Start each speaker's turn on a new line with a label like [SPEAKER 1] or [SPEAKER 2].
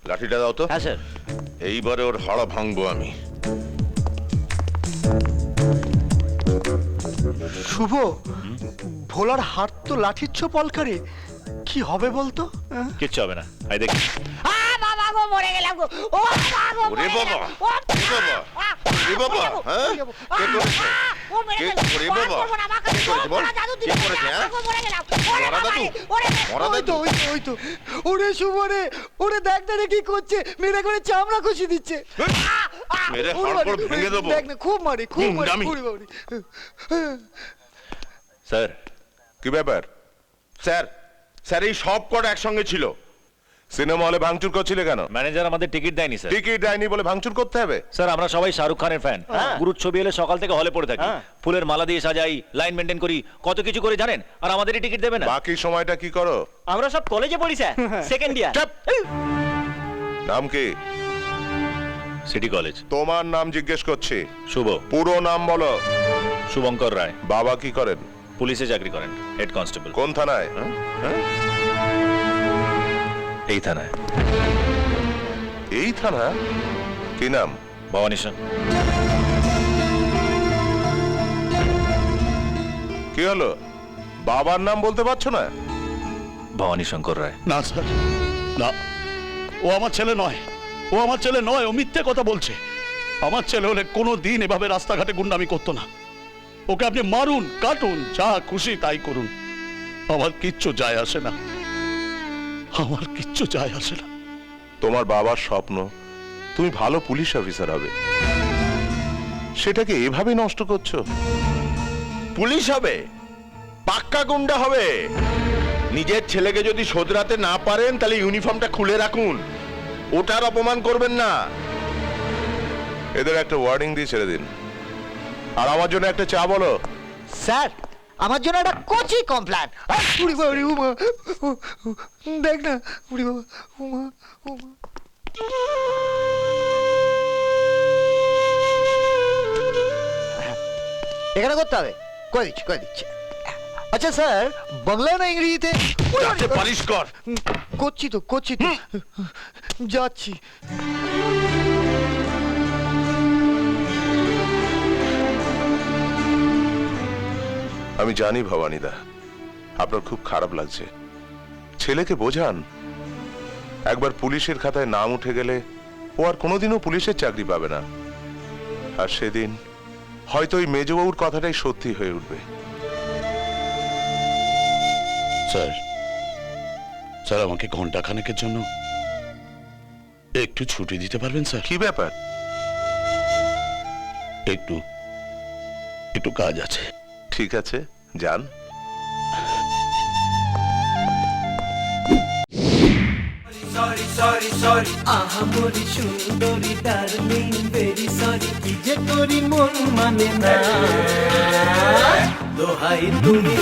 [SPEAKER 1] লাঠিটা দাও তো।
[SPEAKER 2] হ্যাঁ স্যার।
[SPEAKER 1] এইবারে ওর হাড় ভাঙবো আমি।
[SPEAKER 3] শুভ, ভোলার হাত তো লাঠির ছোপ অলকারে, কি হবে বলতো?
[SPEAKER 2] কিচ্ছু হবে না, আই দেখ।
[SPEAKER 4] বাবা গো, মরে গেলাম গো। ও বাবা গো,
[SPEAKER 1] ওরে
[SPEAKER 4] মরে
[SPEAKER 1] বাবা,
[SPEAKER 4] গেলাম। ও
[SPEAKER 1] ওরে বাবা, হ্যাঁ? কে করেছে?
[SPEAKER 4] ও মরে গেল।
[SPEAKER 1] ওরে বাবা, কে করেছে বল? কে করেছে, হ্যাঁ?
[SPEAKER 4] মরে গেলাম। ওরে
[SPEAKER 1] মরা
[SPEAKER 4] বাবা
[SPEAKER 1] দাদু?
[SPEAKER 4] রে, ওরে
[SPEAKER 1] মরা
[SPEAKER 3] ওই
[SPEAKER 1] দাদু?
[SPEAKER 3] তো ওই তো ওই তো, ওরে শুভ রে, ওরে দেখ না রে কি করছে, মেরে করে চামড়া খুশি দিচ্ছে।
[SPEAKER 1] মেরে
[SPEAKER 3] ওরে
[SPEAKER 1] হাড়
[SPEAKER 3] বাবা,
[SPEAKER 1] ভেঙে দেবো।
[SPEAKER 3] দেখ না, খুব মারে খুব মারে।
[SPEAKER 1] দামি।
[SPEAKER 3] ওরে বাবা রে।
[SPEAKER 2] স্যার,
[SPEAKER 1] কি ব্যাপার? স্যার, স্যার এই সব কটা একসঙ্গে ছিল। সিনেমা হলে ভাঙচুর করছিলে কেন?
[SPEAKER 2] ম্যানেজার আমাদের টিকিট দেয়নি স্যার।
[SPEAKER 1] টিকিট দেয়নি বলে ভাঙচুর করতে হবে?
[SPEAKER 2] স্যার, আমরা সবাই শাহরুখ খানের ফ্যান। গুরুর ছবি এলে সকাল থেকে হলে পড়ে থাকি, ফুলের মালা দিয়ে সাজাই, লাইন মেনটেন করি, কত কিছু করে জানেন, আর আমাদেরই টিকিট দেবে না।
[SPEAKER 1] বাকি সময়টা কি করো?
[SPEAKER 5] আমরা সব কলেজে পড়ি স্যার, সেকেন্ড ইয়ার।
[SPEAKER 1] চুপ! নাম কি?
[SPEAKER 2] City college.
[SPEAKER 1] তোমার নাম জিজ্ঞেস করছি।
[SPEAKER 2] শুভ।
[SPEAKER 1] পুরো নাম বলো।
[SPEAKER 2] শুভঙ্কর রায়।
[SPEAKER 1] বাবা কি করেন?
[SPEAKER 2] পুলিশে চাকরি করেন, হেড কনস্টেবল।
[SPEAKER 1] কোন থানায়? হ্যাঁ?
[SPEAKER 2] এই থানায়।
[SPEAKER 1] এই থানা? কি নাম?
[SPEAKER 2] ভবানীশন।
[SPEAKER 1] কি হলো? বাবার নাম বলতে পারছো না?
[SPEAKER 2] ভবানী শঙ্কর রায়।
[SPEAKER 6] না স্যার, না, ও আমার ছেলে নয়, ও আমার ছেলে নয়, ও মিথ্যে কথা বলছে। আমার ছেলে হলে কোনো দিন এভাবে রাস্তাঘাটে গুন্ডামি করতো না। ওকে আপনি মারুন, কাটুন, যা খুশি তাই করুন, আমার কিচ্ছু যায় আসে না, আমার কিচ্ছু যায় আসে না।
[SPEAKER 1] তোমার বাবার স্বপ্ন তুমি ভালো পুলিশ অফিসার হবে, সেটাকে এভাবে নষ্ট করছো। পুলিশ হবে, পাক্কা গুন্ডা হবে। নিজের ছেলেকে যদি শোধরাতে না পারেন তাহলে ইউনিফর্মটা খুলে রাখুন, ওটার অপমান করবেন না। এদের একটা ওয়ার্নিং দিয়ে ছেড়ে দিন। আর আমার জন্য একটা চা বলো।
[SPEAKER 3] স্যার, আমার জন্য একটা কোচি কমপ্লেন। উড়ি বাবা রে, উমা, দেখ না, উড়ি বাবা, উমা উমা। এখানে করতে হবে, করে দিচ্ছি করে দিচ্ছি। আচ্ছা স্যার, বাংলা না ইংরেজিতে?
[SPEAKER 1] যাতে পারিস কর।
[SPEAKER 3] করছি তো করছি তো, যাচ্ছি।
[SPEAKER 1] আমি জানি ভবানীদা, আপনার খুব খারাপ লাগছে। ছেলেকে বোঝান, একবার পুলিশের খাতায় নাম উঠে গেলে ও আর কোনোদিনও পুলিশের চাকরি পাবে না। আর সেদিন হয়তো ওই মেজবাবুর কথাটাই সত্যি হয়ে উঠবে।
[SPEAKER 6] স্যার, স্যার আমাকে ঘন্টাখানেকের জন্য একটু ছুটি দিতে পারবেন স্যার?
[SPEAKER 1] কি ব্যাপার?
[SPEAKER 6] একটু একটু কাজ আছে।
[SPEAKER 1] ঠিক আছে, যান।
[SPEAKER 7] Sorry, sorry, sorry. আহামরি সুন্দরী ডার্লিং, ভেরি সরি। কি যে করি মন মানে না, দোহাই তুমি